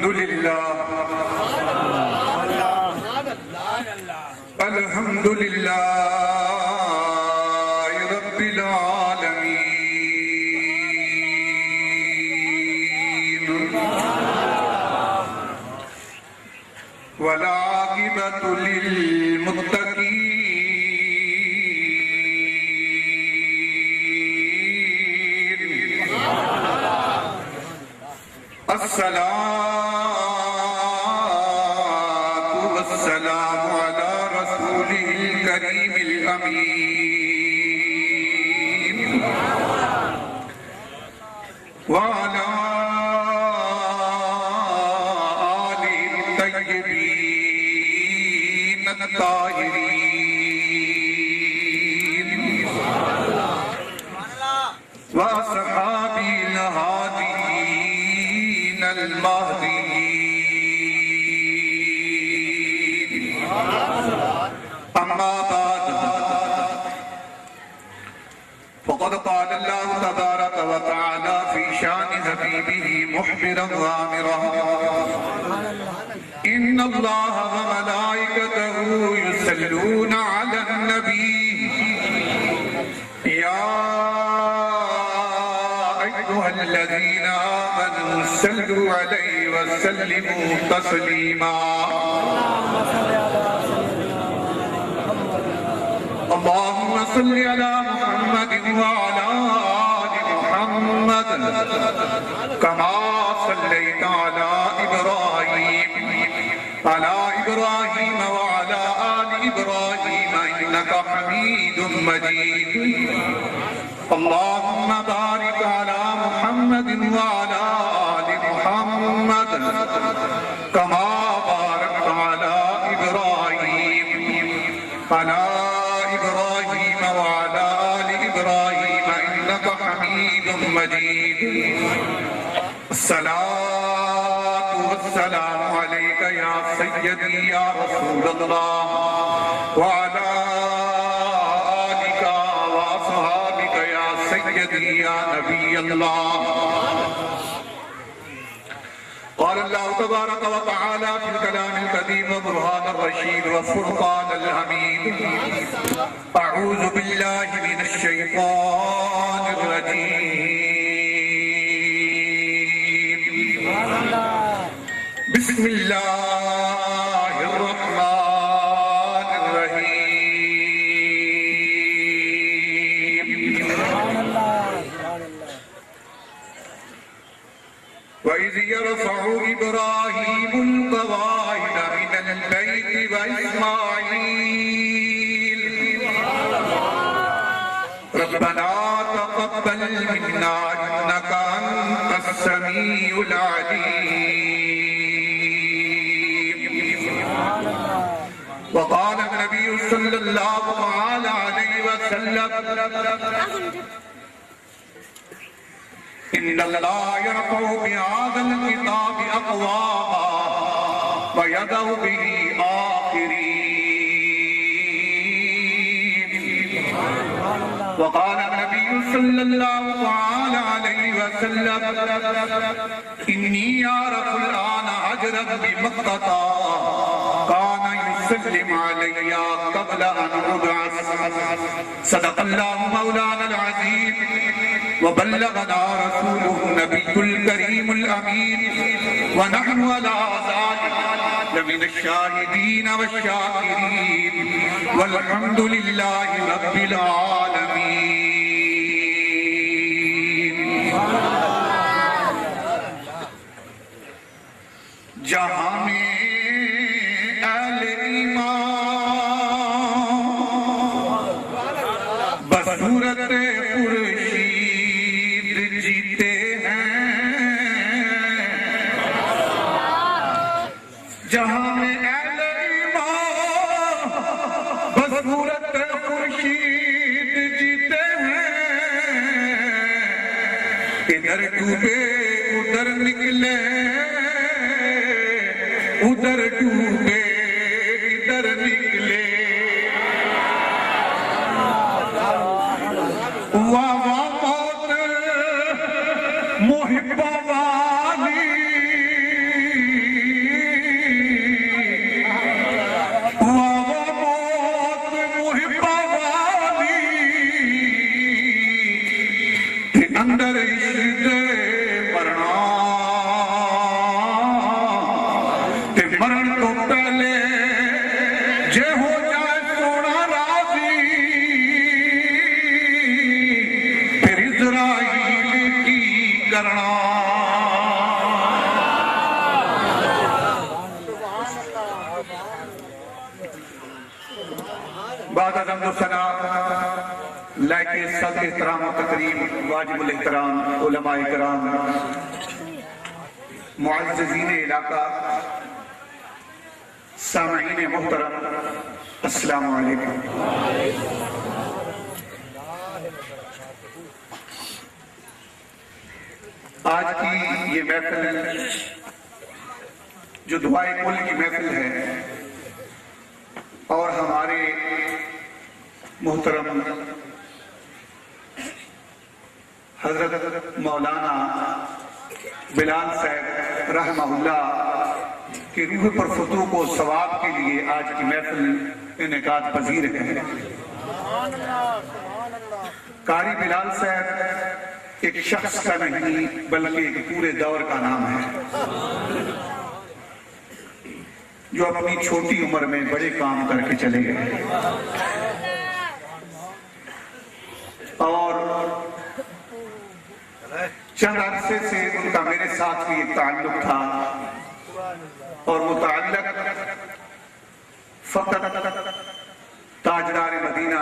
الحمدللہ الحمدللہ رب العالمین والعاقبۃ للمتقین الصلاة والسلام على رسوله الكريم الأمين وعلى آله الطيبين الطاهرين وأصحابه الهاديين المهديين أما بعد فقد قال الله تبارك وتعالى في شان حبيبه مخبرا وآمرا إن الله وملائكته يصلون على النبي يا أيها الذين آمنوا صلوا عليه وسلموا تسليما اللهم صل على محمد وعلى آل محمد كما صليت على إبراهيم وعلى آل إبراهيم إنك حميد مجيد اللهم بارك على محمد وعلى آل محمد كما باركت على إبراهيم وعلى آل إبراهيم إنك حميد مجيد الصلاة والسلام عليك يا سيدي يا رسول الله وعلى آلك وأصحابك يا سيدي يا نبي الله قال الله تبارك وتعالى في الكلام القديم وبرهان الرشيد والفرقان الحميد أعوذ بالله من الشيطان الرجيم بسم الله الرحمن الرحيم وإذ يرفع إبراهيم القواعد من البيت وإسماعيل ربنا تقبل منا إنك أنت السميع العليم وقال النبي صلى الله عليه وسلم إن الله يرفع بهذا الكتاب أقواما ويضع به آخرين وقال النبي صلى الله عليه وسلم إني أعرف الآن أجرا بمكة كان يسلم علي قبل أن أبعث صدق الله مولانا العظيم وبلغنا رسوله النبي الكريم الأمين ونحن على ذلك لمن الشاهدين والشاكرين والحمد لله رب العالمين جہاں میں اہل ایمان بصورت خورشید جیتے ہیں جہاں میں اہل ایمان بصورت خورشید جیتے ہیں ادھر ڈوبے ادھر نکلے ادھر ڈوبے ادھر نکلے واہ واہ موت محبہ والی مرن تو پہلے جے ہو جائے سونا راضی پھر اسرائیل کی کرنا بعد از حمد و ثنا لائق سب احترام و تقریب واجب الاحترام علماء کرام معززین علاقہ سامعین محترم السلام علیکم۔ آج کی یہ محفل جو دعائے کل کی محفل ہے اور ہمارے محترم حضرت مولانا بلال صاحب رحمہ اللہ کی روح پر فتوح و ثواب کے لیے آج کی محفل انعقاد پذیر ہے۔ قاری بلال صاحب ایک شخص کا نہیں بلکہ ایک پورے دور کا نام ہے جو اپنی چھوٹی عمر میں بڑے کام کر کے چلے گئے اور چند عرصے سے ان کا میرے ساتھ بھی ایک تعلق تھا اور وہ تعلق فقط تاجدار مدینہ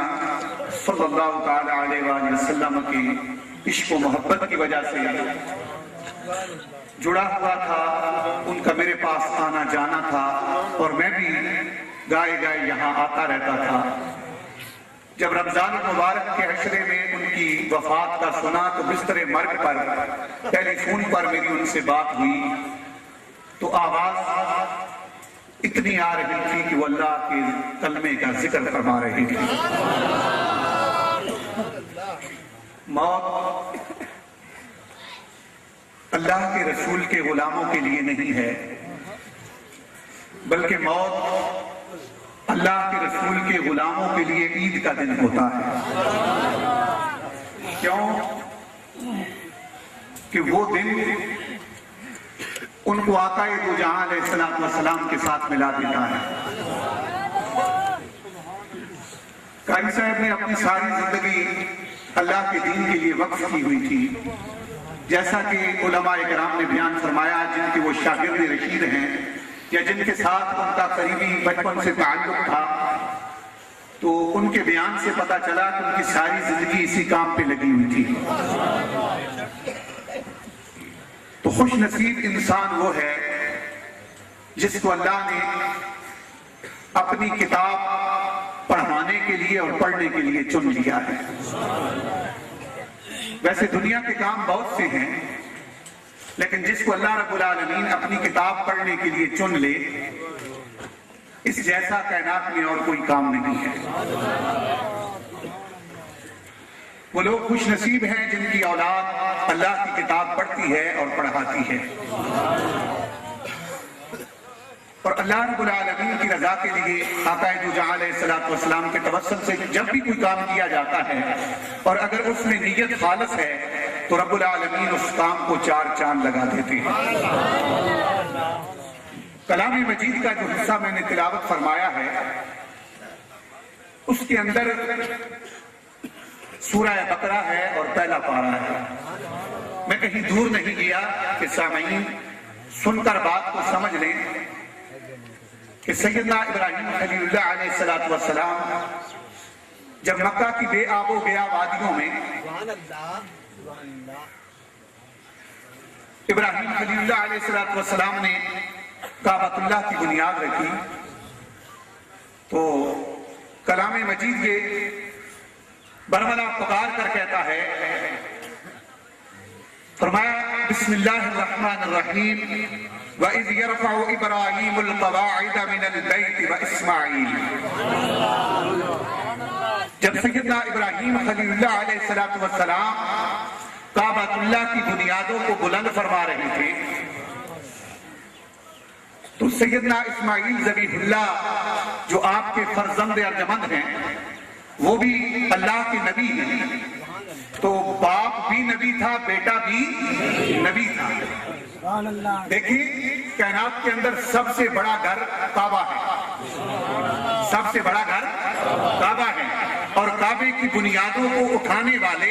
صلی اللہ تعالی علیہ وآلہ وسلم کی عشق و محبت کی وجہ سے جڑا ہوا تھا۔ ان کا میرے پاس آنا جانا تھا اور میں بھی گائے گائے یہاں آتا رہتا تھا۔ جب رمضان مبارک کے عشرے میں ان کی وفات کا سنا تو بستر مرگ پر ٹیلی فون پر میری ان سے بات ہوئی تو آواز اتنی آ رہی تھی کہ وہ اللہ کے کلمے کا ذکر فرما رہی تھی۔ موت اللہ کے رسول کے غلاموں کے لیے نہیں ہے بلکہ موت اللہ کے رسول کے غلاموں کے لیے عید کا دن ہوتا ہے۔ کیوں؟ کہ وہ دن ان کو آقا دو جہاں علیہ السلام کے ساتھ ملا دیتا ہے۔ قاری صاحب نے اپنی ساری زندگی اللہ کے دین کے لیے وقف کی ہوئی تھی، جیسا کہ علماء کرام نے بیان فرمایا جن کے وہ شاگرد رشید ہیں یا جن کے ساتھ ان کا قریبی بچپن سے تعلق تھا، تو ان کے بیان سے پتہ چلا کہ ان کی ساری زندگی اسی کام پہ لگی ہوئی تھی۔ تو خوش نصیب انسان وہ ہے جس کو اللہ نے اپنی کتاب پڑھانے کے لیے اور پڑھنے کے لیے چن لیا ہے۔ ویسے دنیا کے کام بہت سے ہیں لیکن جس کو اللہ رب العالمین اپنی کتاب پڑھنے کے لیے چن لے اس جیسا کائنات میں اور کوئی کام نہیں ہے۔ وہ لوگ خوش نصیب ہیں جن کی اولاد اللہ کی کتاب پڑھتی ہے اور پڑھاتی ہے اور اللہ رب العالمین کی رضا کے لیے آقا دو جہاں علیہ السلام کے توسل سے جب بھی کوئی کام کیا جاتا ہے اور اگر اس میں نیت خالص ہے تو رب العالمین اس کام کو 4 چاند لگا دیتے ہیں۔ کلام مجید کا جو حصہ میں نے تلاوت فرمایا ہے اس کے اندر سورہ بقرہ ہے اور پہلا پارہ ہے۔ میں کہیں دور نہیں گیا کہ سامعین سن کر بات کو سمجھ لیں کہ سیدنا ابراہیم خلیل اللہ علیہ السلام جب مکہ کی بے آب و گیا وادیوں میں ابراہیم خلیل اللہ علیہ السلام نے کعبۃ اللہ کی بنیاد رکھی تو کلام مجید یہ برملا پکار کر کہتا ہے، فرمایا بسم اللہ الرحمن الرحیم وَإِذْ يَرْفَعُ إِبْرَاهِيمُ الْقَوَاعِدَ مِنَ الْبَيْتِ وَإِسْمَاعِيلُ۔ جب سیدنا ابراہیم خلیل اللہ علیہ السلام کعبۃ اللہ کی بنیادوں کو بلند فرما رہے تھے تو سیدنا اسماعیل ذبیح اللہ جو آپ کے فرزند ارجمند ہیں وہ بھی اللہ کے نبی ہیں، تو باپ بھی نبی تھا بیٹا بھی نبی تھا۔ دیکھیے کائنات کے اندر سب سے بڑا گھر کعبہ ہے، سب سے بڑا گھر کعبہ ہے، اور کعبے کی بنیادوں کو اٹھانے والے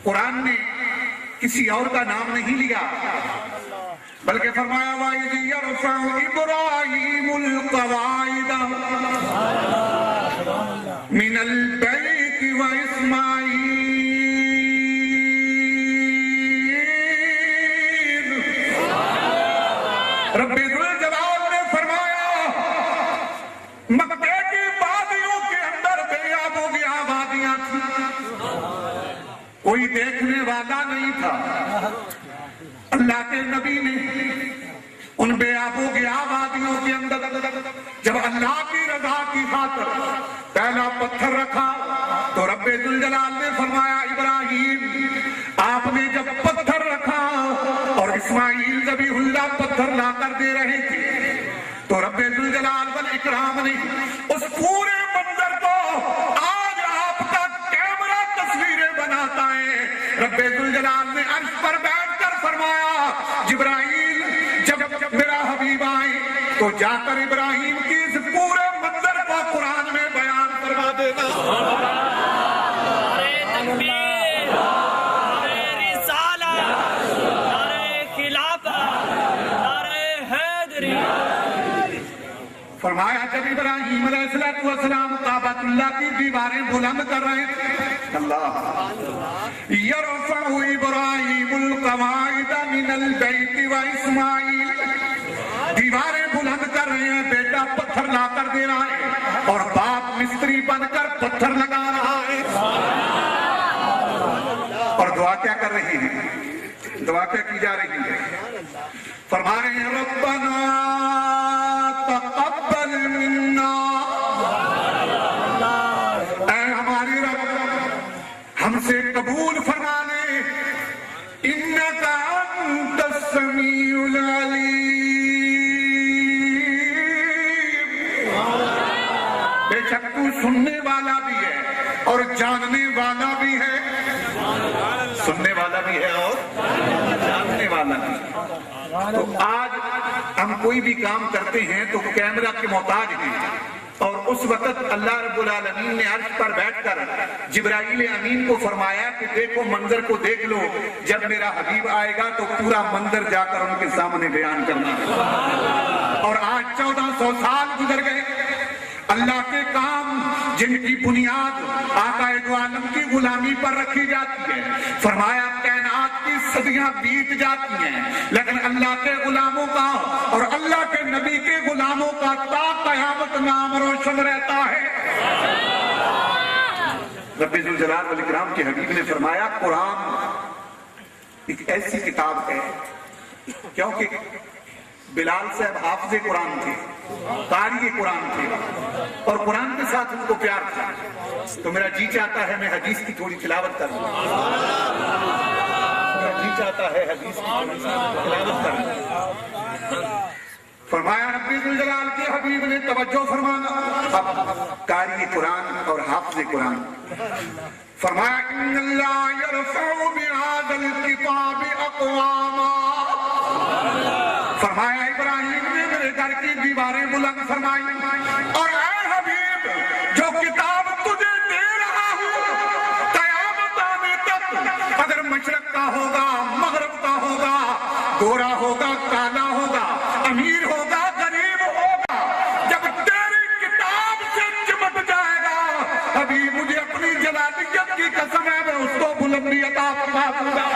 قرآن نے کسی اور کا نام نہیں لیا، بلکہ فرمایا وَإِذْ يَرْفَعُ إِبْرَاهِيمُ الْقَوَاعِدَ مِنَ الْبَيْتِ وَإِسْمَاعِيلُ رب ذوالجلال نے فرمایا مکے کی وادیوں کے اندر بے آب و گیا وادیاں تھیں، کوئی دیکھنے والا نہیں تھا، اللہ کے نبی نے ان بے آب و گیا وادیوں کے اندر جب اللہ کی رضا کی خاطر پہلا پتھر رکھا تو رب ذوالجلال نے فرمایا ابراہیم آپ نے جب پتھر رکھا اور اسماعیل ذبیح اللہ پتھر لا کر دے رہے تھے تو رب ذوالجلال والاکرام نے اس پورے منظر کو آج آپ کا کیمرہ تصویریں بناتا ہے، رب ذوالجلال نے عرش پر بیٹھ کر فرمایا جبرائیل جب میرا حبیب آئے تو جا کر ابراہیم کی اس پورے منظر کو قرآن میں بیان فرما دینا۔ نعرہ تکبیر، نعرہ رسالت، نعرہ خلافت، نعرہ حیدری۔ فرمایا جب ابراہیم علیہ السلام کعبۃ اللہ کی دیواریں بلند کر رہے تھے، اللہ یرفع ابراہیم القواعد من البیت واسماعیل، دیواریں بلند کر رہے ہیں، بیٹا پتھر لا کر دے رہا ہے اور باپ مستری بن کر پتھر لگا رہا ہے، اور دعا کیا کر رہی ہے، دعا کیا کی جا رہی ہے، فرما رہے ہیں ربنا تقبل منا، اے ہماری رب ہم سے قبول فرما لے، انک انت السمیع العلیم، بے شک تو سننے والا بھی ہے اور جاننے والا بھی ہے، سننے والا بھی ہے اور جاننے والا بھی ہے۔ تو آج ہم کوئی بھی کام کرتے ہیں تو کیمرہ کے محتاج ہیں، اور اس وقت اللہ رب العالمین نے عرش پر بیٹھ کر جبرائیل امین کو فرمایا کہ دیکھو منظر کو دیکھ لو، جب میرا حبیب آئے گا تو پورا منظر جا کر ان کے سامنے بیان کرنا ہے۔ اور آج 1400 سال گزر گئے، اللہ کے کام جن کی بنیاد آقا دو عالم کی غلامی پر رکھی جاتی ہے، فرمایا کائنات کی صدیاں بیت جاتی ہیں لیکن اللہ کے غلاموں کا اور اللہ کے نبی کے غلاموں کا تا قیامت نام روشن رہتا ہے۔ رب ذوالجلال والاکرام کے حبیب نے فرمایا قرآن ایک ایسی کتاب ہے، کیونکہ بلال صاحب حافظ قرآن تھے، قاری قرآن تھے، اور قرآن کے ساتھ ان کو پیار تھا، تو میرا جی چاہتا ہے میں حدیث کی تھوڑی تلاوت کروں، میرا جی چاہتا ہے حدیث کی تھوڑی تلاوت کروں۔ فرمایا رب ذوالجلال کے حبیب نے توجہ فرمانا، اب قاری قرآن اور حافظ قرآن، فرمایا ان اللہ یرفع بہذا الکتاب اقواما، فرمایا ابراہیم نے میرے گھر کی دیواریں بلند فرمائی، اور اے حبیب جو کتاب تجھے دے رہا ہوں قیامت آنے تک اگر مشرق کا ہوگا مغرب کا ہوگا، گورا ہوگا کالا ہوگا، امیر ہوگا غریب ہوگا، جب تیری کتاب سے چمٹ جائے گا حبیب مجھے اپنی جلالیت کی قسم ہے میں اس کو بلندی عطا فرما دوں گا۔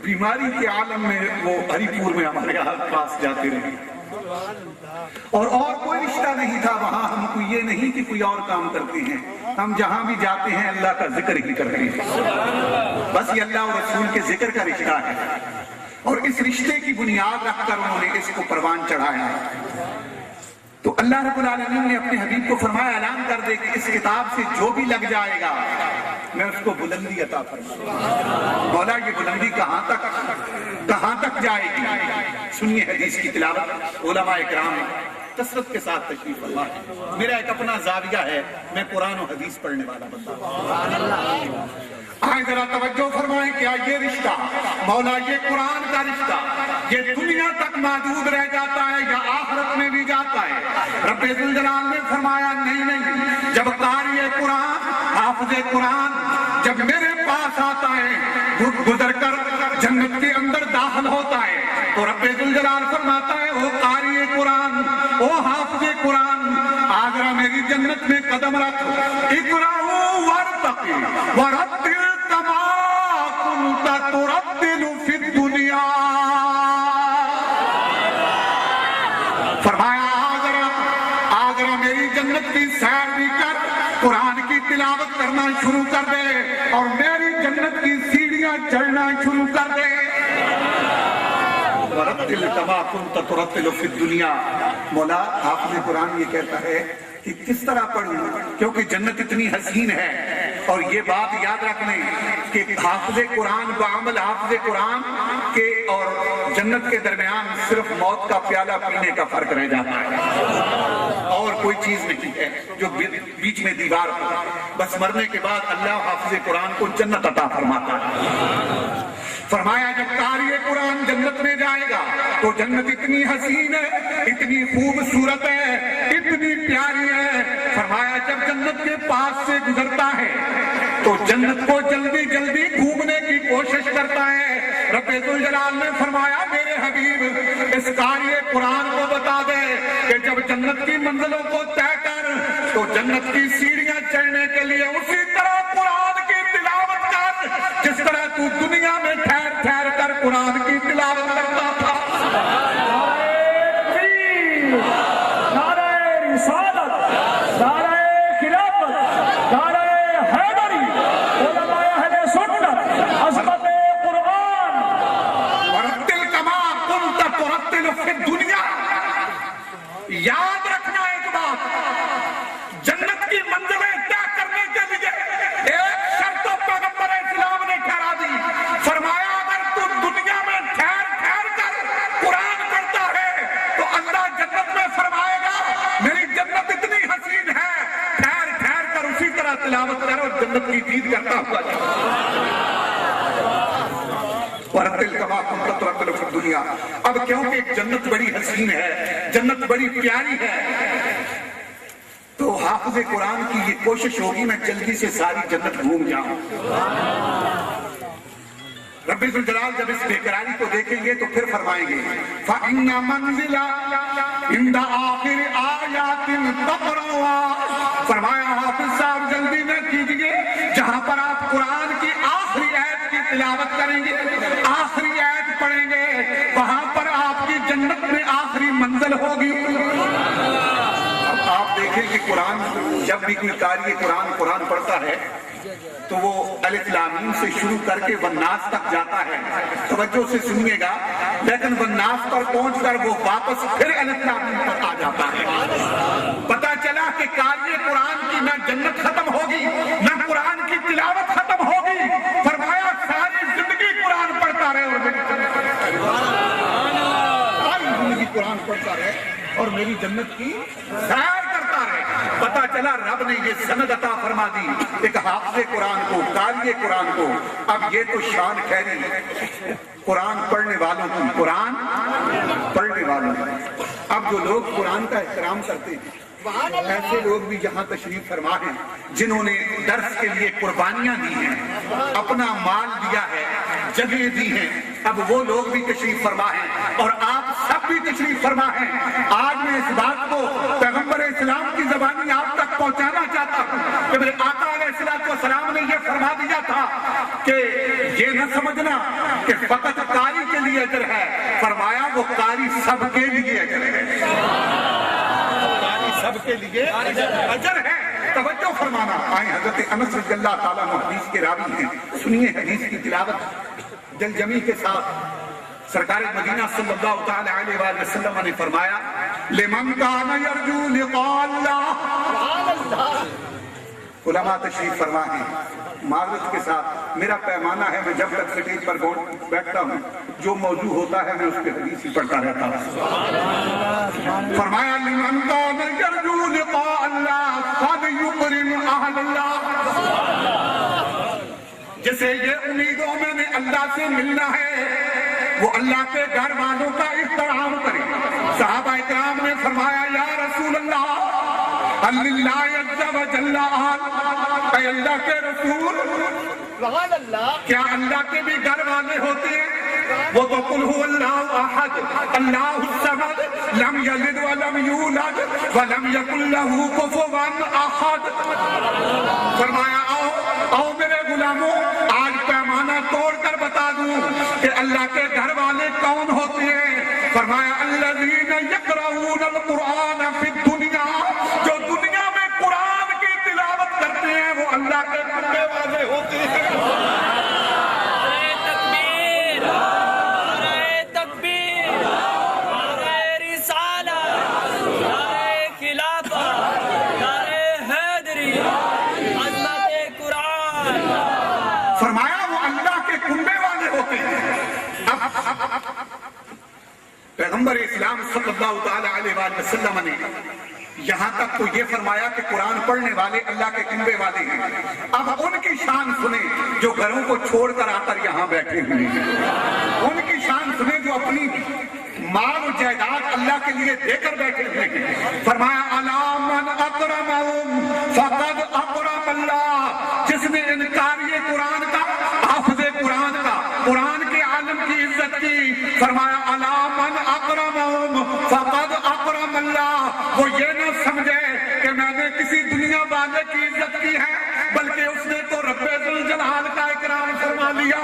بیماری کے عالم میں وہ ہری پور میں ہمارے پاس جاتے رہے، اور کوئی رشتہ نہیں تھا وہاں، ہم کو یہ نہیں کہ کوئی اور کام کرتے ہیں، ہم جہاں بھی جاتے ہیں اللہ کا ذکر ہی کرتے ہیں، بس یہ اللہ اور رسول کے ذکر کا رشتہ ہے، اور اس رشتے کی بنیاد رکھ کر انہوں نے اس کو پروان چڑھایا۔ تو اللہ رب العالمین نے اپنے حبیب کو فرمایا اعلان کر دے کہ اس کتاب سے جو بھی لگ جائے گا میں اس کو بلندی عطا فرماؤں گا۔ مولا یہ بلندی کہاں تک جائے گی؟ سنیے حدیث کی تلاوت۔ علماء اکرام کثرت کے ساتھ تشریف فرما ہے۔ میرا ایک اپنا زاویہ ہے، میں قرآن و حدیث پڑھنے والا بندہ ہوں۔ آئے ذرا توجہ فرمائیں، کیا یہ رشتہ مولا یہ قرآن کا رشتہ یہ دنیا تک محدود رہ جاتا ہے یا آخرت میں بھی جاتا ہے؟ رب ذوالجلال نے فرمایا نہیں، جب قاری قرآن حافظ قرآن جب میرے پاس آتا ہے گزر کر جنت کے اندر داخل ہوتا ہے تو رب ذوالجلال فرماتا ہے وہ قاری قرآن وہ حافظ قرآن آگرہ میری جنت میں قدم رکھ، اقرأوا وارتقی ورتل کما کنت ترتل فی الدنیا۔ فرمایا آگرہ میری جنت کی سیر بھی کر، قرآن کی تلاوت کرنا شروع کر دے اور میری جنت کی سیڑھیاں چڑھنا شروع کر دے۔ وَرَتِّلْ كَمَا كُنْتَ تُرَتِّلُ فِي الدُّنْيَا۔ مولا حافظ قرآن یہ کہتا ہے کہ کس طرح پڑھوں، کیونکہ جنت اتنی حسین ہے۔ اور یہ بات یاد رکھ لیں کہ حافظ قرآن بعمل حافظ قرآن کے اور جنت کے درمیان صرف موت کا پیالہ پینے کا فرق رہ جاتا ہے، اور کوئی چیز نہیں ہے جو بیچ میں دیوار ہو۔ بس مرنے کے بعد اللہ حافظ قرآن کو جنت عطا فرماتا ہے۔ فرمایا جب قاری قرآن جنت میں جائے گا تو جنت اتنی حسین ہے، اتنی خوبصورت ہے، اتنی پیاری ہے۔ فرمایا جب جنت کے پاس سے گزرتا ہے تو جنت کو جلدی جلدی گھومنے کی کوشش کرتا ہے۔ رب ذوالجلال نے فرمایا میرے حبیب اس قاری قرآن کو بتا دے کہ جب جنت کی منزلوں کو طے کر تو جنت کی سیڑھیاں چڑھنے کے لیے اسی طرح قرآن کی تلاوت کر جس طرح تو دنیا میں ٹھہر ٹھہر کر قرآن کی تلاوت کرتا تھا۔ نعرہ رسالت، نعرہ خلافت، نعرہ حیدری، علماء اہل سنت، عظمت قرآن۔ وَرَتِّلْ كَمَا كُنْتَ تُرَتِّلُ فِي الدُّنْيَا۔ یاد رکھنا ایک بات، جنت کی منزلیں طے کرنے کے لیے ایک شرط پیغمبر اسلام نے ٹھہرا دی۔ فرمایا اگر تو دنیا میں ٹھہر ٹھہر کر قرآن پڑھتا ہے تو اللہ جنت میں فرمائے گا میری جنت اتنی حسین ہے، ٹھہر ٹھہر کر اسی طرح تلاوت کر اور جنت کی دید کرتا ہوا جا۔ وَرَتِّلْ كَمَا كُنْتَ تُرَتِّلُ فِي الدُّنْيَا۔ اب کیونکہ جنت بڑی حسین ہے، جنت بڑی پیاری ہے، تو حافظ قرآن کی یہ کوشش ہوگی میں جلدی سے ساری جنت گھوم جاؤں۔ رب ذوالجلال جب اس بےقراری کو دیکھیں گے تو پھر فرمائیں گے فَإِنَّ مَنزِلَ عِنْدَ آخِرِ آیَاتٍ تَقْرَؤُهَا۔ فرمایا حافظ صاحب جلدی نہ کیجئے، جہاں پر آپ قرآن کی آخری آیت کی تلاوت کریں گے، آخری آیت پڑھیں گے، وہاں پر آپ کی جنت میں آخری منزل ہوگی۔ آپ دیکھیں کہ قرآن جب بھی کوئی قاری قرآن پڑھتا ہے تو وہ الف لام میم سے شروع کر کے والناس تک جاتا ہے، توجہ سے سنیے گا، لیکن والناس پر پہنچ کر وہ واپس پھر الف لام میم پر آ جاتا ہے۔ پتا چلا کہ قاری قرآن کی نہ جنت ختم ہوگی نہ قرآن کی تلاوت ختم ہوگی۔ فرمایا ساری زندگی قرآن پڑھتا رہے اور میری جنت ساری زندگی قرآن پڑھتا رہے اور میری جنت کی سیر کرتا رہے۔ پتا چلا رب نے یہ سند عطا فرما دی ایک حافظ قرآن کو، قاری قرآن کو۔ اب یہ تو شان خیری قرآن پڑھنے والوں کی، قرآن پڑھنے والوں کی۔ اب جو لوگ قرآن کا احترام کرتے ہیں ایسے لوگ بھی یہاں تشریف فرما ہیں جنہوں نے درس کے لیے قربانیاں دی ہیں، اپنا مال دیا ہے، جگہ دی ہیں، اب وہ لوگ بھی تشریف فرما ہیں اور آپ سب بھی تشریف فرما ہیں۔ آج میں اس بات کو پیغمبر اسلام کی زبانی آپ تک پہنچانا چاہتا ہوں کہ میرے آقا علیہ السلام نے یہ فرما دیا تھا کہ یہ نہ سمجھنا کہ فقط قاری کے لیے اجر ہے، فرمایا وہ قاری سب کے لیے اجر ہے، سب کے لیے اجر ہے۔ توجہ فرمانا۔ آئیں حضرت انس رضی اللہ تعالیٰ عنہ حدیث کے راوی ہیں، سنیے حدیث کی تلاوت دل جمی کے ساتھ۔ سرکار مدینہ صلی اللہ تعالی علیہ وآلہ وسلم نے فرمایا لمن کان یرجو لقاء اللہ. علماء تشریف فرما ہیں معذرت کے ساتھ میرا پیمانہ ہے، میں جب تک سٹیج پر بیٹھتا ہوں جو موضوع ہوتا ہے میں اس کے حدیث ہی پڑھتا رہتا ہوں. فرمایا لمن کان یرجو لقاء اللہ فلیکرم اہل اللہ. جسے یہ امیدوں میں نے اللہ سے ملنا ہے وہ اللہ کے گھر والوں کا احترام کرے. صحابہ اکرام نے فرمایا یا رسول اللہ اللہ عز و جل اے اللہ کے رسول کیا اللہ کے بھی گھر والے ہوتے ہیں؟ وہ تو قل هو اللہ احد اللہ الصمد لم یلد ولم یولد ولم یکن له کفوا احد. فرمایا آؤ میرے غلاموں آج پیمانہ توڑ کر بتا دوں کہ اللہ کے گھر والے کون ہوتے ہیں. فرمایا الذین یقرؤون القرآن فی الدنیا، جو دنیا میں قرآن کی تلاوت کرتے ہیں وہ اللہ کے کرنے والے ہوتے ہیں. فرمایا وہ اللہ کے کنبے والے ہوتے ہیں. پیغمبر اسلام صلی اللہ تعالی علیہ وآلہ وسلم نے یہاں تک تو یہ فرمایا کہ قرآن پڑھنے والے اللہ کے کنبے والے ہیں. اب ان کی شان سنیں جو گھروں کو چھوڑ کر آ کر یہاں بیٹھے ہوئے ہیں. ان کی شان سنیں جو اپنی مال و جائیداد اللہ کے لیے دے کر بیٹھے ہوئے ہیں. فرمایا الا من اکرمہم فقد اکرم اللہ. جس نے انکاری قرآن کا، حافظ قرآن کا، قرآن کے عالم کی عزت کی، فرمایا الا من اکرمہم فقد اکرم اللہ. وہ یہ نہ سمجھے کہ میں نے کسی دنیا والے کی عزت کی ہے بلکہ اس نے تو رب ذوالجلال کا اکرام فرما لیا.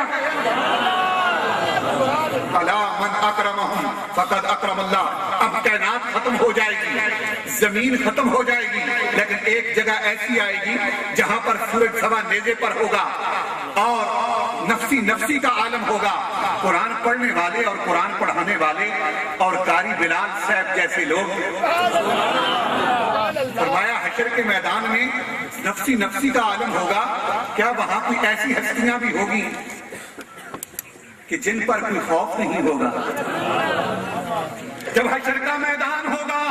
الا من اکرمہم فقد اکرم اللہ. اب کائنات ختم ہو جائے گی، زمین ختم ہو جائے گی، لیکن ایک جگہ ایسی آئے گی جہاں پر سورج سوا نیزے پر ہوگا اور نفسی کا عالم ہوگا. قرآن پڑھنے والے اور قرآن پڑھانے والے اور قاری بلال صاحب جیسے لوگ. فرمایا حشر کے میدان میں نفسی کا عالم ہوگا. کیا وہاں کوئی ایسی ہستیاں بھی ہوگی کہ جن پر کوئی خوف نہیں ہوگا؟ جب حشر کا میدان ہوگا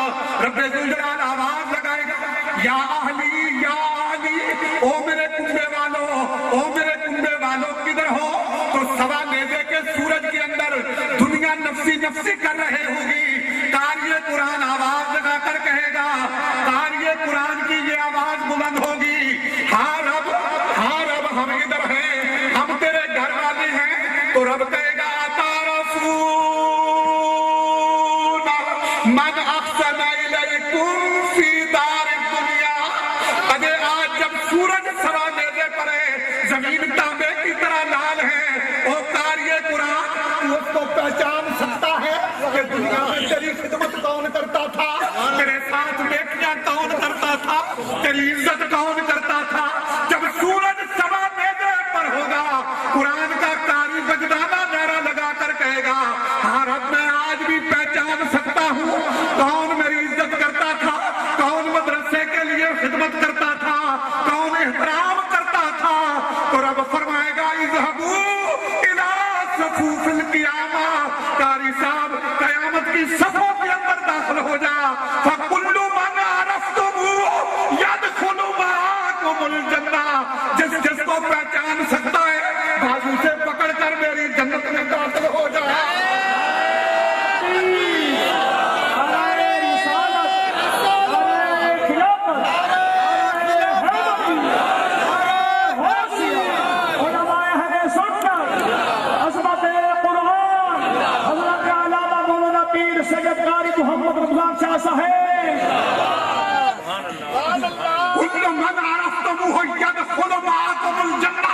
رب ذوالجلال آواز لگائے گا یا اہلی یا اہلی، او میرے کنبے والو، او میرے کنبے والو کدھر ہو؟ تو سوا نیزے کے سورج کے اندر دنیا نفسی کر رہے ہوگی. قاری قرآن آواز لگا کر کہے گا، قاری قرآن کی یہ آواز بلند ہوگی ہاں رب ہم ادھر ہیں، ہم تیرے گھر والے ہیں. تو رب کہے گا آتا رسول من احسن الیکم فی دار الدنیا. اگر آج جب سورج سوا نیزے پر ہے، زمین تانبے کی طرح لال ہے، وہ قاری قرآن اس کو پہچان سکتا ہے کہ دنیا میں تیری خدمت کون کرتا تھا، تیرے ساتھ نیکیاں کون کرتا تھا، تیری عزت کون کرتا تھا. جب سورج سوا نیزے پر ہوگا قرآن کا قاری بجدانہ نعرہ لگا کر کہے گا ہاں رب میں آج بھی پہچان سکتا ہوں کون میری عزت کرتا تھا، کون مدرسے کے لیے خدمت کرتا تھا، کون احترام کرتا تھا. تو رب فرمائے گا اذهبوا الى صفوف القیامہ، قاری صاحب قیامت کی صفوں کے اندر داخل ہو جا. فَكُلُّ مَنْ عَرَفْتُمُوهُ يَدْخُلُ مَعَكُمُ الْجَنَّةَ. جس کو پہچان سکتا ہے بازو سے پکڑ کر میری جنت میں داخل ہو جائے. كل من عرفتموه يدخل معكم الجنة.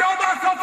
1400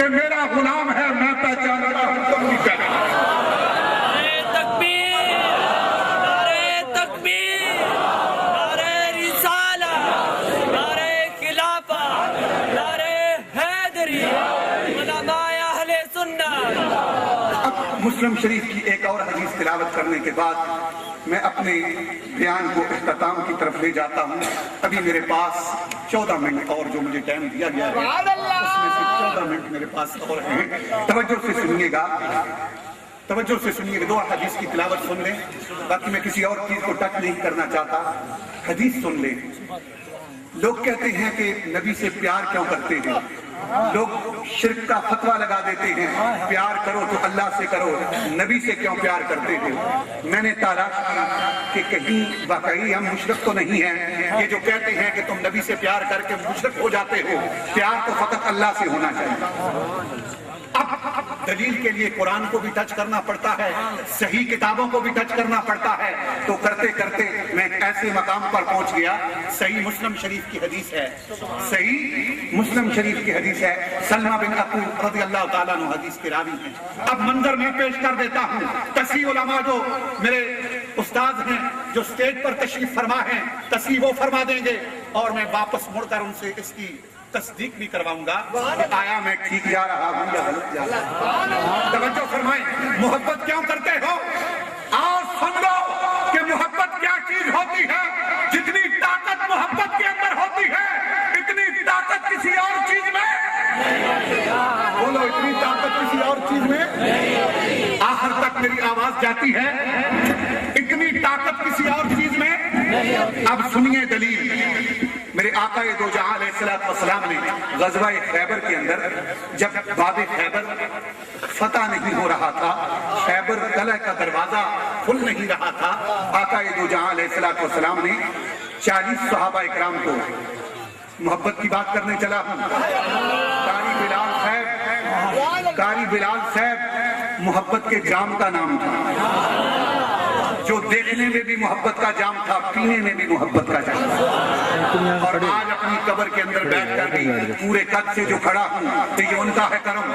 کہ میرا غلام ہے، میں پہچانتا ہوں، تم بھی پہچانو۔ نعرہ تکبیر، نعرہ تکبیر، نعرہ رسالت، نعرہ خلافت، نعرہ حیدری، علماء اہل سنت۔ اب مسلم شریف کی ایک اور حدیث تلاوت کرنے کے بعد میں اپنے بیان کو اختتام کی طرف لے جاتا ہوں۔ ابھی میرے پاس 14 منٹ اور جو مجھے ٹائم دیا گیا ہے اس میں سے 14 منٹ میرے پاس اور ہیں۔ توجہ سے سنیے گا، توجہ سے سنیے گا، 2 حدیث کی تلاوت سن لیں، باقی میں کسی اور چیز کو ٹچ نہیں کرنا چاہتا، حدیث سن لیں۔ لوگ کہتے ہیں کہ نبی سے پیار کیوں کرتے ہیں، لوگ شرک کا فتویٰ لگا دیتے ہیں، پیار کرو تو اللہ سے کرو، نبی سے کیوں پیار کرتے ہیں۔ میں نے تلاش کی کہ کہیں واقعی ہم مشرک تو نہیں ہیں، یہ جو کہتے ہیں کہ تم نبی سے پیار کر کے مشرک ہو جاتے ہو، پیار تو فقط اللہ سے ہونا چاہیے۔ اب دلیل کے لیے قرآن کو بھی ٹچ کرنا پڑتا ہے، صحیح کتابوں کو بھی ٹچ کرنا پڑتا ہے، تو کرتے کرتے میں ایک ایسے مقام پر پہنچ گیا۔ صحیح مسلم شریف کی حدیث ہے، صحیح مسلم شریف کی حدیث ہے، سلمہ بن عقیل رضی اللہ تعالیٰ عنہ حدیث کے راوی ہیں۔ اب منظر میں پیش کر دیتا ہوں، تصحیح علماء جو میرے استاد ہیں جو اسٹیج پر تشریف فرما ہیں، تصحیح وہ فرما دیں گے اور میں واپس مڑ کر ان سے اس کی تصدیق بھی کرواؤں گا کہ آیا میں ٹھیک جا رہا ہوں یا غلط جا رہا ہوں۔ توجہ فرمائیں، محبت کیوں کرتے ہو؟ آؤ سن لو کہ محبت کیا چیز ہوتی ہے۔ جتنی طاقت محبت کے اندر ہوتی ہے اتنی طاقت کسی اور چیز میں، بولو، اتنی طاقت کسی اور چیز میں، آخر تک میری آواز جاتی ہے، اتنی طاقت کسی اور چیز میں۔ اب سنیے دلیل۔ میرے آقا دو جہاں علیہ السلام نے غزوہ خیبر کے اندر جب باب خیبر فتح نہیں ہو رہا تھا، خیبر قلعہ کا دروازہ کھل نہیں رہا تھا، آقا دو جہاں علیہ السلام نے 40 صحابہ اکرام کو، محبت کی بات کرنے چلا ہوں، قاری بلال صاحب محبت کے جام کا نام تھا، جو دیکھنے میں بھی محبت کا جام تھا، پینے میں بھی محبت کا جام تھا، اور آج اپنی قبر کے اندر بیٹھ کر بھی پورے قد سے جو کھڑا ہوں تو یہ ان کا ہے کرم،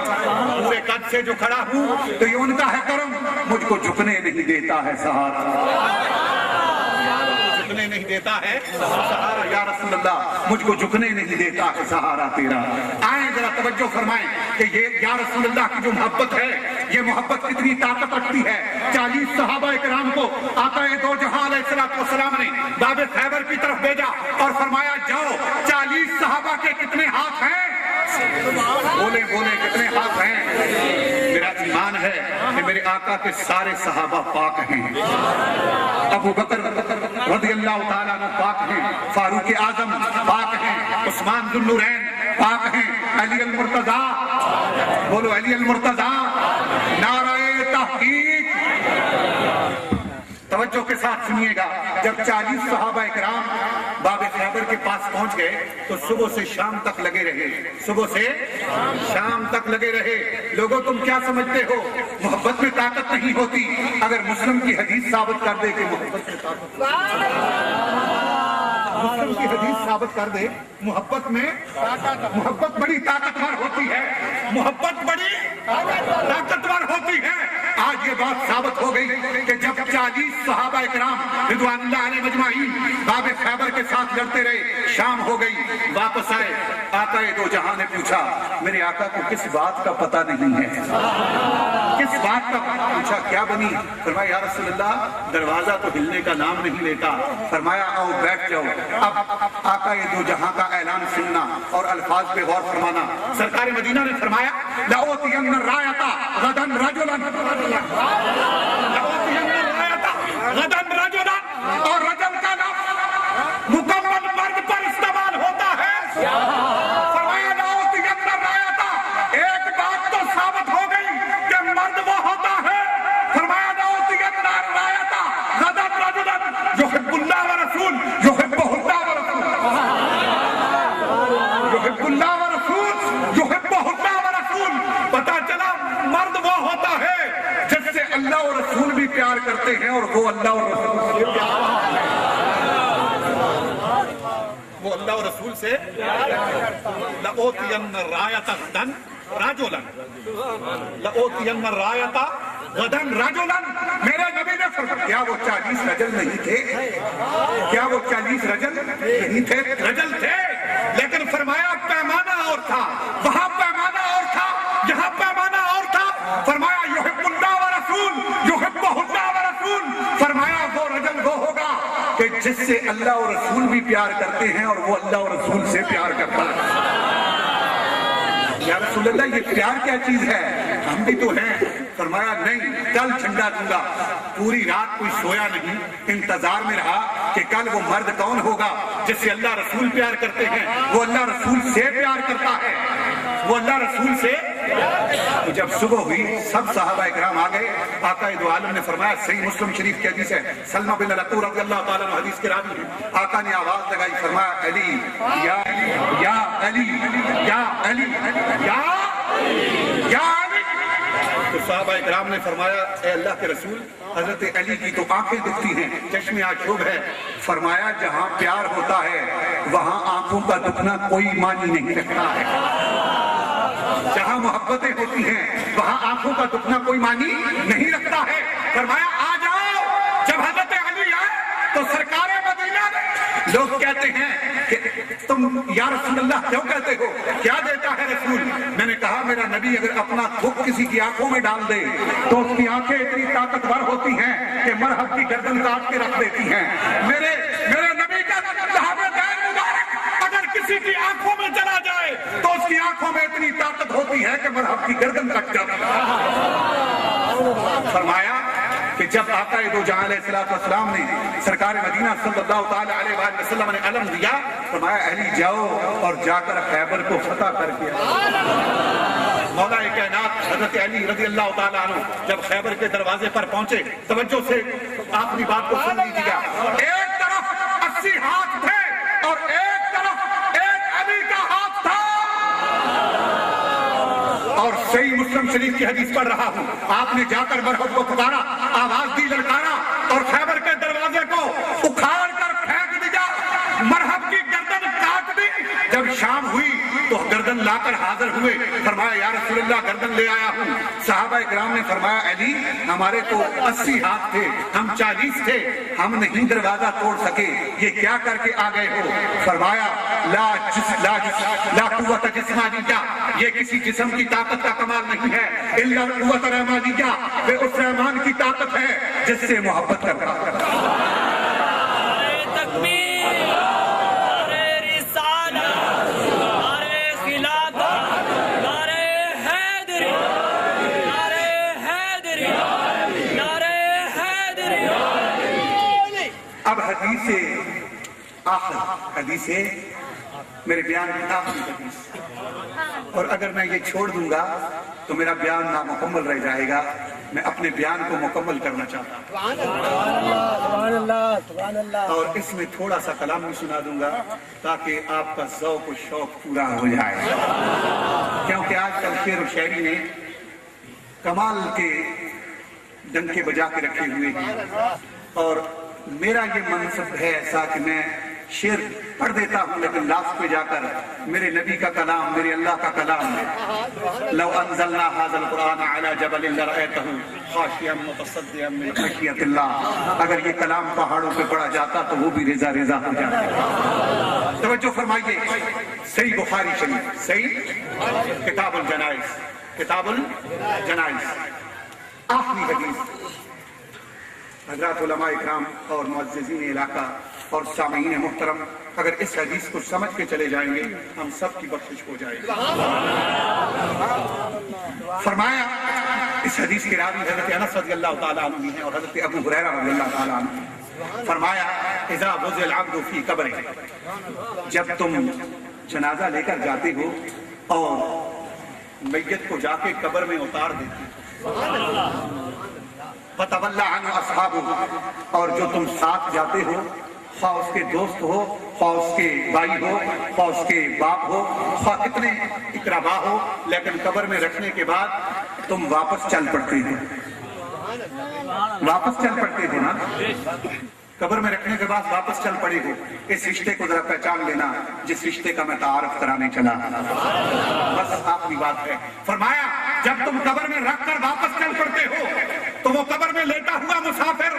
پورے قد سے جو کھڑا ہوں تو یہ ان کا ہے کرم، مجھ کو جھکنے نہیں دیتا ہے سہارا، جھکنے نہیں دیتا ہے سہارا، یا رسول اللہ مجھ کو جھکنے نہیں دیتا ہے سہارا تیرا۔ آئیں ذرا توجہ فرمائیں کہ یہ یا رسول اللہ کی جو محبت ہے، یہ محبت کتنی طاقت رکھتی ہے۔ 40 صحابہ اکرام کو آقا دو جہاں علیہ السلام نے باب خیبر کی طرف بھیجا اور فرمایا جاؤ، 40 صحابہ کے کتنے ہاتھ ہیں؟ بولے بولے کتنے ہاتھ ہیں؟ میرا ایمان ہے کہ میرے آقا کے سارے صحابہ پاک ہیں، ابو بکر رضی اللہ تعالیٰ عنہ پاک ہیں، فاروق اعظم پاک ہیں، عثمان ذو النورین پاک ہیں، علی المرتضیٰ، بولو علی المرتضیٰ، نعرہ تحقیق۔ توجہ کے ساتھ سنیے گا، جب 40 صحابہ اکرام باب خیبر کے پاس پہنچ گئے تو صبح سے شام تک لگے رہے، صبح سے شام تک لگے رہے۔ لوگوں تم کیا سمجھتے ہو محبت میں طاقت نہیں ہوتی؟ اگر مسلم کی حدیث ثابت کر دے کہ محبت میں طاقت، مسلم کی حدیث ثابت کر دے محبت میں، محبت بڑی طاقتور ہوتی ہے، محبت بڑی طاقتور ہوتی ہے۔ آج یہ بات ثابت ہو گئی کہ جب 40 صحابہ اکرام رضوان اللہ علیہ مجمعین باب خیبر کے ساتھ لڑتے رہے، شام ہو گئی، واپس آئے، آقا دو جہاں نے پوچھا میرے آقا کو کس بات کا پتہ نہیں ہے، کس بات کا پوچھا کیا بنی؟ فرمایا یا رسول اللہ دروازہ تو ہلنے کا نام نہیں لیتا۔ فرمایا آؤ بیٹھ جاؤ۔ اب آقا دو جہاں کا اعلان سننا اور الفاظ پہ غور فرمانا۔ سرکار مدینہ نے فرمایا لَأُوتِيَنَّ الرَّایَةَ غَدًا رَجُلًا، غدن رجلا، اور رجل کا لفظ مکمل مرد پر استعمال ہوتا ہے۔ فرمایا لَأُوتِيَنَّ الرَّایَةَ، ایک بات تو ثابت ہو گئی کہ مرد وہ ہوتا ہے۔ فرمایا لَأُوتِيَنَّ الرَّایَةَ غدن رجلا يحب اللہ ورسول يحبہ اللہ ورسول، يحب اللہ ورسول يحبہ اللہ ورسول۔ پتہ چلا مرد وہ ہوتا ہے جس سے اللہ اور رسول بھی پیار کرتے ہیں، اور وہ اللہ اور رسول سے پیار کرتے ہیں، وہ اللہ اور رسول سے۔ لَأُوتِيَنَّ الرَّایَةَ غَدًا رجلا لأوتین الرایۃ غدا رجلا، میرے نبی نے فرمایا کیا وہ 40 رجل نہیں تھے؟ کیا وہ 40 رجل نہیں تھے؟ رجل تھے، لیکن فرمایا پیمانہ اور تھا، وہاں پیمانہ اور تھا، یہاں پیمانہ اور تھا۔ فرمایا یحب اللہ ورسول یحبہ اللہ ورسول، فرمایا وہ رجل وہ ہوگا کہ جس سے اللہ اور رسول بھی پیار کرتے ہیں اور وہ اللہ اور رسول سے پیار کرتا ہے۔ یا رسول اللہ یہ پیار کیا چیز ہے؟ ہم بھی تو ہیں۔ فرمایا نہیں، کل جھنڈا دوں گا۔ پوری رات کوئی سویا نہیں، انتظار میں رہا کہ کل وہ مرد کون ہوگا جس سے اللہ رسول پیار کرتے ہیں، وہ اللہ رسول سے پیار کرتا ہے، وہ اللہ رسول سے۔ تو جب صبح ہوئی سب صحابہ اکرام آ گئے، آقا دو عالم نے فرمایا، صحیح مسلم شریف کی حدیث ہے، سلمہ بن الاکوع رضی اللہ تعالیٰ عنہ حدیث کے راوی ہیں، آقا نے آواز لگائی، فرمایا علی یا علی یا علی یا علی یا یا علی۔ تو صحابہ اکرام نے فرمایا اے اللہ کے رسول، حضرت علی کی تو آنکھیں دکھتی ہیں، چشمے آشوب ہے۔ فرمایا جہاں پیار ہوتا ہے وہاں آنکھوں کا دکھنا کوئی معنی نہیں رکھتا ہے، جہاں محبتیں ہوتی ہیں وہاں آنکھوں کا دکھنا کوئی معنی نہیں رکھتا ہے۔ فرمایا آ جاؤ۔ جب حضرت علی آئے تو سرکار مدینہ نے، لوگ کہتے ہیں کہ تم یا رسول اللہ کیوں کہتے ہو، کیا دیتا ہے رسول؟ میں نے کہا میرا نبی اگر اپنا تھوک کسی کی آنکھوں میں ڈال دے تو اس کی آنکھیں اتنی طاقتور ہوتی ہیں کہ مرحب کی گردن کاٹ کے رکھ دیتی ہیں۔ میرے نبی کا لحاظ دین مبارک اگر کسی کی آنکھوں میں چلا جائے تو اس کی آنکھوں میں اتنی طاقت ہوتی ہے کہ مرحب کی گردن کٹ جاتی ہے۔ فرمایا کہ جب آقا دو جہاں علیہ السلام نے سرکار مدینہ صلی اللہ تعالیٰ علیہ وآلہ وسلم نے علم دیا، فرمایا علی جاؤ اور جا کر خیبر کو فتح کر کے مولا کائنات حضرت علی رضی اللہ تعالیٰ عنہ جب خیبر کے دروازے پر پہنچے، توجہ سے آخری بات کو سن لیجیے، ایک طرف 80 ہاتھ تھے اور ایک طرف ایک علی کا ہاتھ تھا۔ اور صحیح مسلم شریف کی حدیث پڑھ رہا ہوں، آپ نے جا کر مرحب کو پکارا، آواز دی، للکارا اور خیبر کے دروازے کو اکھاڑ کر پھینک دیا، مرحب کی گردن کاٹ دی۔ جب شام ہوئی تو گردن لا کر حاضر ہوئے، فرمایا یا رسول اللہ گردن لے آیا ہوں۔ صحابہ اکرام نے فرمایا علی ہمارے تو 80 ہاتھ تھے، ہم 40 تھے، ہم نہیں دروازہ توڑ سکے، یہ کیا کر کے آ گئے ہو؟ فرمایا لا قوت جسمانیہ، یہ کسی جسم کی طاقت کا کمال نہیں ہے، الا قوت رحمانیہ، وہ اس رحمان کی طاقت ہے جس سے محبت کرتا ہے۔ اب حدیث آخر، حدیث میرے بیان کی آخری حدیث، اور اگر میں یہ چھوڑ دوں گا تو میرا بیان نامکمل رہ جائے گا۔ میں اپنے بیان کو مکمل کرنا چاہتا ہوں اور اس میں تھوڑا سا کلام بھی سنا دوں گا تاکہ آپ کا ذوق و شوق پورا ہو جائے، کیونکہ آج کل شعر و شاعری نے کمال کے ڈنکے بجا کے رکھے ہوئے ہیں، اور میرا یہ منصب ہے ایسا کہ میں شعر پڑھ دیتا ہوں لیکن لاسٹ پہ جا کر میرے نبی کا کلام، میرے اللہ کا کلام ہے۔ لو انزلنا هذا القرآن على جبل لرأيته خاشعا متصدعا من خشیۃ اللہ، اگر یہ کلام پہاڑوں پہ پڑھا جاتا تو وہ بھی ریزہ ریزہ ہو جاتا۔ توجہ فرمائیے، صحیح بخاری شریف، صحیح کتاب الجنائز، کتاب الجنائز، آخری حدیث۔ حضرات علماء اکرام اور معززین علاقہ اور سامعین محترم، اگر اس حدیث کو سمجھ کے چلے جائیں گے ہم سب کی بخشش ہو جائے گی۔ فرمایا اس حدیث کے راوی حضرت انس رضی اللہ تعالیٰ عنہ ہیں اور حضرت ابو ہریرہ رضی اللہ تعالیٰ عنہ۔ فرمایا اذا وضع العبد فی قبرہ، جب تم جنازہ لے کر جاتے ہو اور میت کو جا کے قبر میں اتار دیتے ہو، فتولى عنه اصحابه، اور جو تم ساتھ جاتے ہو، خواہ اس کے دوست ہو، خواہ اس کے بھائی ہو، خواہ اس کے باپ ہو، خواہ کتنے اقربا ہو، لیکن قبر میں رکھنے کے بعد تم واپس چل پڑتے ہو، واپس چل پڑتے ہو نا۔ قبر میں رکھنے کے بعد واپس چل پڑے ہو، اس رشتے کو ذرا پہچان لینا جس رشتے کا میں تعارف کرانے چلا، بس آخری بات ہے۔ فرمایا جب تم قبر میں رکھ کر واپس چل پڑتے ہو تو وہ قبر میں لیٹا ہوا مسافر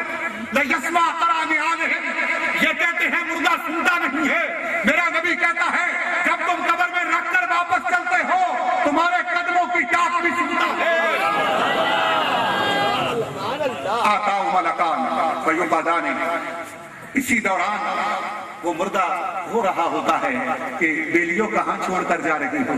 لَيَسْمَعْ قَرَامِعَانِهِمْ، یہ کہتے ہیں مردہ سنتا نہیں ہے، میرا نبی کہتا ہے جب تم قبر میں رکھ کر واپس چلتے ہو تمہارے قدموں کی ٹاپ بھی سنتا ہے۔ آتا ملکان فیقظان، اسی دوران وہ مردہ ہو رہا ہوتا ہے کہ بیلیوں کہاں چھوڑ کر جا رہے ہو،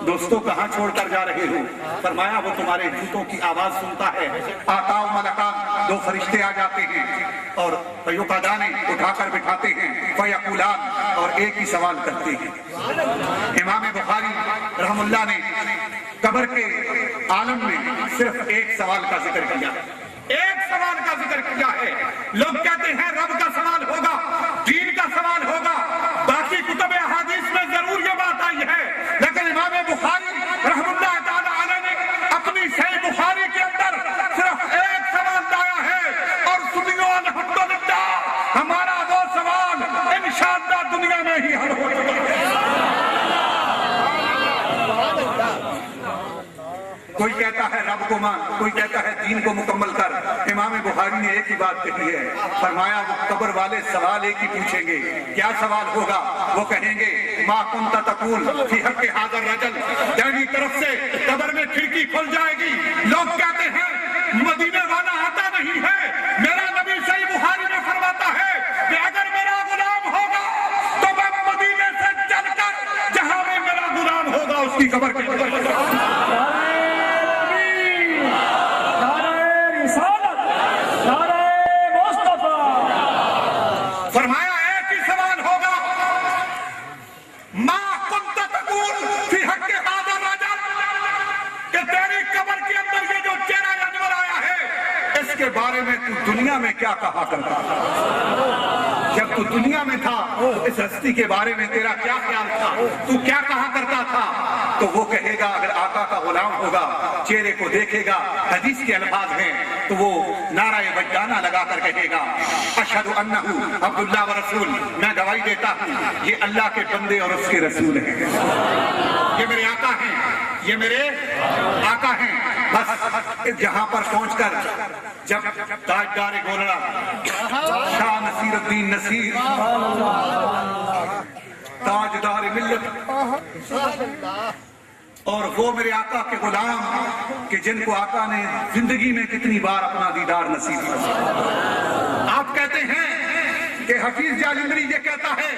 دوستوں کہاں چھوڑ کر جا رہے ہو؟ فرمایا وہ تمہارے جوتوں کی آواز سنتا ہے۔ آتا ملکان، دو فرشتے آ جاتے ہیں اور فیقظان اٹھا کر بٹھاتے ہیں، فیقولان، اور ایک ہی سوال کرتے ہیں۔ امام بخاری رحم اللہ نے قبر کے عالم میں صرف ایک سوال کا ذکر کیا، ایک سوال کا ذکر کیا ہے۔ لوگ کہتے ہیں رب کا سوال ہوگا، دین کا سوال ہوگا، باقی کتب احادیث میں ضرور یہ بات آئی ہے، لیکن امام بخاری رحم اللہ تعالی علیہ نے اپنی صحیح بخاری کے اندر صرف ایک سوال لایا ہے، اور سنیو الحمدللہ ہمارا وہ سوال انشاءاللہ دنیا میں ہی حل ہو چکا ہے۔ کوئی کہتا ہے رب کو مان، کوئی کہتا ہے دین کو مکمل کر۔ امام بخاری نے ایک ہی بات کہی ہے، فرمایا وہ قبر والے سوال ایک ہی پوچھیں گے، کیا سوال ہوگا؟ وہ کہیں گے ما کنت تقول فی حق ھذا الرجل، دائیں طرف سے قبر میں کھڑکی کھل جائے گی، لوگ کہتے ہیں مدینے والا آتا نہیں ہے، میرا نبی صحیح بخاری میں فرماتا ہے کہ اگر میرا غلام ہوگا تو میں مدینے سے چل کر جہاں میں میرا غلام ہوگا اس کی قبر کے فرمایا ایک ہی سوال ہوگا، ما کنت تقول فی حق ھذا الرجل، کہ تیری قبر کے اندر یہ جو چہرہ انور آیا ہے اس کے بارے میں تو دنیا میں کیا کہا کرتا تھا؟ جب تو دنیا میں تھا اس ہستی کے بارے میں تیرا کیا خیال تھا، تو کیا کہا کرتا تھا؟ تو وہ کہے گا اگر آقا کا غلام ہوگا، چہرے کو دیکھے گا، حدیث کے الفاظ ہیں، تو وہ نعرہ وجدانہ لگا کر کہے گا اشہد انہ عبداللہ ورسول، میں گواہی دیتا ہوں یہ اللہ کے بندے اور اس کے رسول ہیں، یہ میرے آقا ہیں، یہ میرے آقا ہیں۔ بس جہاں پر پہنچ کر جب تاجدار گولڑا شاہ نصیر الدین نصیر تاجدار ملت اور وہ میرے آقا کے غلام کہ جن کو آقا نے زندگی میں کتنی بار اپنا دیدار نصیب کیا۔ آپ کہتے ہیں کہ حفیظ جالندری یہ کہتا ہے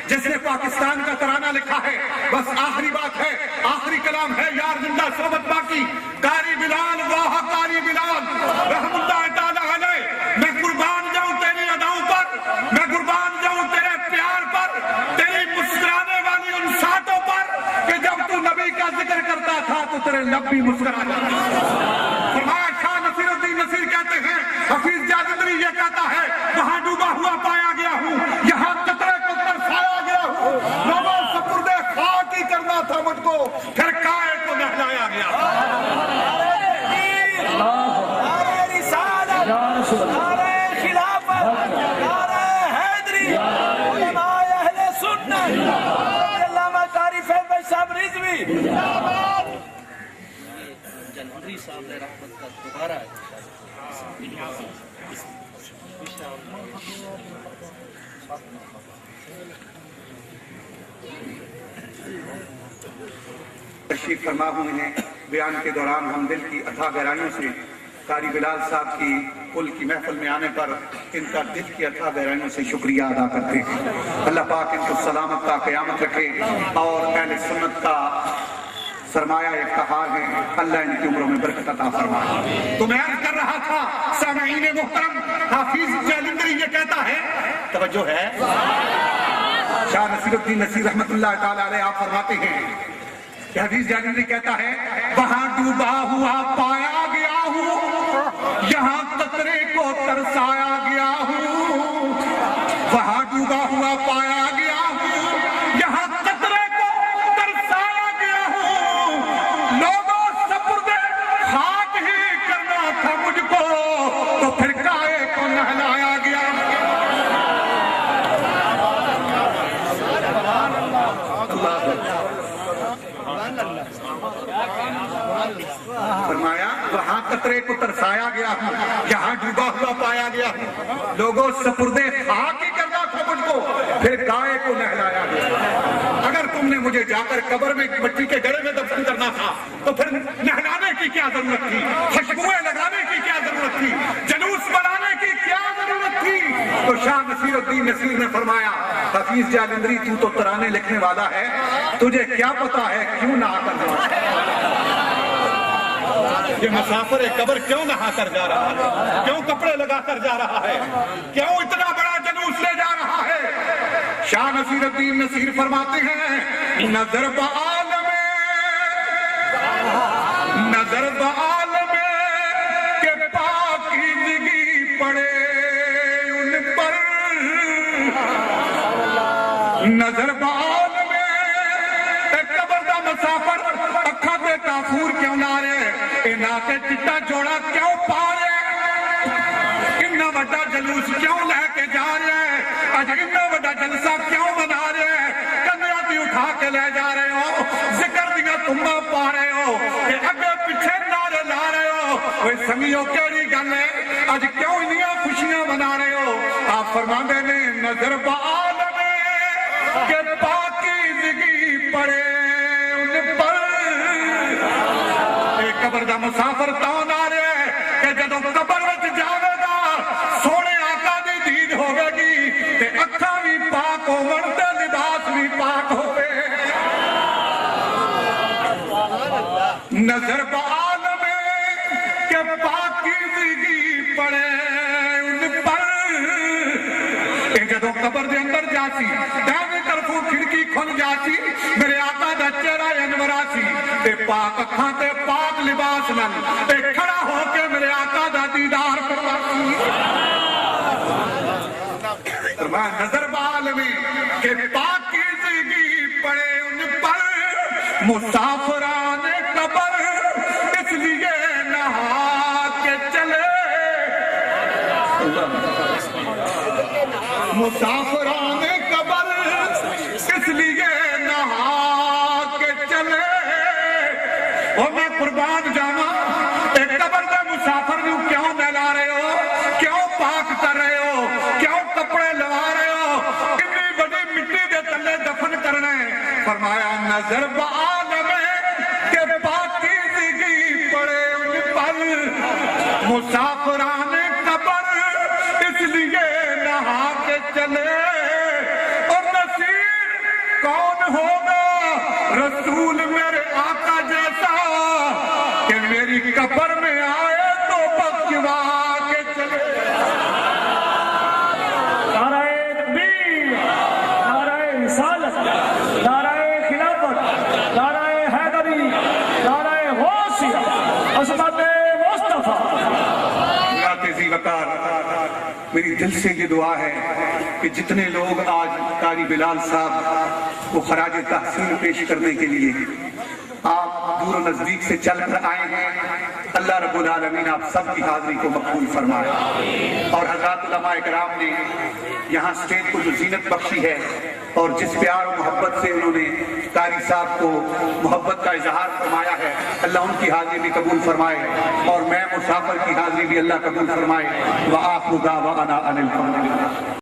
جس نے پاکستان کا ترانہ لکھا ہے، بس آخری بات ہے، آخری کلام ہے، یار زندہ صحبت باقی، قاری بلال واہ قاری بلال رحم اللہ تعالی علیہ، میں قربان جاؤں تیری اداؤں پر، میں قربان جاؤں تیرے پیار پر، تیری مسکرانے والی ان ساتوں پر کہ جب تو نبی کا ذکر کرتا تھا تو تیرے لب بھی مسکرا جاتے تھے۔ فرمایا شاہ نصیر الدین نصیر کہتے ہیں، حفیظ جالندری یہ کہتا ہے وہاں ڈوبا ہوا پایا گیا ہوں، یہاں قطرے کو ترسایا گیا ہوں، لوگوں سپرد خاک ہی کرنا تھا مجھ کو، پھر کائے کو نہلایا گیا۔ نعرہ رسالت، نعرہ خلافت، نعرہ حیدری، علماء اہل سنت، علامہ قاری فیض بھائی صاحب رضوی، جنہری صاحب رحمت کا دوبارہ تشریف فرما ہوئے ہیں۔ بیان کے دوران ہم دل کی اتھا گہرائیوں سے قاری بلال صاحب کی کل کی محفل میں آنے پر ان کا دل کی اتھا گہرائیوں سے شکریہ ادا کرتے ہیں۔ اللہ پاک ان کو سلامت کا قیامت رکھے اور اہل سنت کا سرمایہ افتخار ہے، اللہ ان کی عمروں میں برکت عطا فرمائے۔ تو میں عرض کر رہا تھا سامعین محترم، حافظ جالندری یہ کہتا ہے، توجہ ہے، شاہ نصیر الدین نصیر رحمت اللہ تعالی علیہ آپ فرماتے ہیں کہ حفیظ جالندری کہتا ہے وہاں ڈوبا ہوا پایا گیا ہوں، یہاں قطرے کو ترسایا گیا ہوں، وہاں ڈوبا ہوا پایا گیا ہوں، یہاں قطرے کو ترسایا گیا ہوں، لوگوں سپرد خاک ہی کرنا تھا مجھ کو، تو پھر کائے کو نہلایا گیا۔ لایا گیا ہوں, یہاں ڈوبا ہوا پایا گیا ہوں. لوگوں سپردے خاک ہی کرنا تھا مجھ کو, پھر گائے کو نہلایا گیا. اگر تم نے مجھے جا کر قبر میں مٹی کے گڑھے میں دفن کرنا تھا تو پھر نہلانے کی کیا ضرورت تھی, خوشبوئیں لگانے کی کیا ضرورت تھی, جلوس بنانے کی کیا ضرورت تھی. تو شاہ نصیر الدین نصیر نے فرمایا, حفیظ جالندری تو تو ترانے لکھنے والا ہے, تجھے کیا پتا ہے کیوں نہ آ کر یہ مسافر قبر کیوں نہا کر جا رہا ہے, کیوں کپڑے لگا کر جا رہا ہے, کیوں اتنا بڑا جلوس لے جا رہا ہے. شاہ نصیر الدین نصیر فرماتے ہیں, نظر بعالم کہ پاکیزگی پڑے ان پر, نظر بعالم قبر دا مسافر اکھا پہ کافور کیوں نہ رہے, انہاں کے چٹا جوڑا کیوں پا رہے, انہاں وڈا جلوس کیوں لے کے جا رہے, اج انہاں وڈا جلسہ کیوں بنا رہے, کندھیاں تے اٹھا کے لے جا رہے ہو, ذکر دیاں تمباں پا رہے ہو, کہ اگے پیچھے نعرے لا رہے ہو. اوے سمیو کیڑی گل ہے, اج کیوں انہاں خوشیاں منا رہے ہو. آپ فرماندے نے, نظر بعالم کہ پاکیزگی پڑے ان پر. قبر دا مسافر تاں نہ رہے کہ جدوں قبر وچ جاوے گا سونے آقا دی دید ہوے گی, تے اکھاں بھی پاک ہون تے لباس بھی پاک ہوے. نظر بعالم کہ پاکیزگی پڑے ان پر. اے جدوں قبر دے اندر جاسی, دائیں طرفوں کھڑکی کھل جاسی, میرے آقا دا چہرہ انور آسی, تے پاک اکھاں تے پاک لباس نال تے کھڑا ہو کے میرے آقا دا دیدار کرواسی. فرمایا, نظر بعالم کہ پاکیزگی پڑے ان پر, مسافران قبر اس لیے نہا کے چلے, مسافران قبر اس لیے نہا کے چلے. اور میں قربان جانا, ایک قبر دے مسافر نو کیوں نہلا رہے ہو, کیوں پاک کر رہے ہو, کیوں کپڑے لوا رہے ہو, اتنی بڑی مٹی دے تلے دفن کرنے. فرمایا, نظر بعالم کہ پاکیزگی پڑے ان پر, مسافران قبر اس لیے نہا کے چلے. اور نصیر کون ہوگا رسول میرے آقا جیسا, کہ میری قبر میں آئے تو بخشوا کے چلے. نعرہ تکبیر, نعرہ رسالت, نعرہ خلافت, نعرہ حیدری, نعرہ غوثیہ, عظمت مصطفیٰ. تیزی وقار, میری دل سے یہ دعا ہے کہ جتنے لوگ آج قاری بلال صاحب کو خراج تحسین پیش کرنے کے لیے آپ دور و نزدیک سے چل کر آئے ہیں, اللہ رب العالمین آپ سب کی حاضری کو مقبول فرمائے. اور حضرات علماء کرام نے یہاں سٹیج کو جو زینت بخشی ہے اور جس پیار و محبت سے انہوں نے قاری صاحب کو محبت کا اظہار فرمایا ہے, اللہ ان کی حاضری بھی قبول فرمائے, اور میں مسافر کی حاضری بھی اللہ قبول فرمائے. وآخر دعوانا ان الحمدللہ.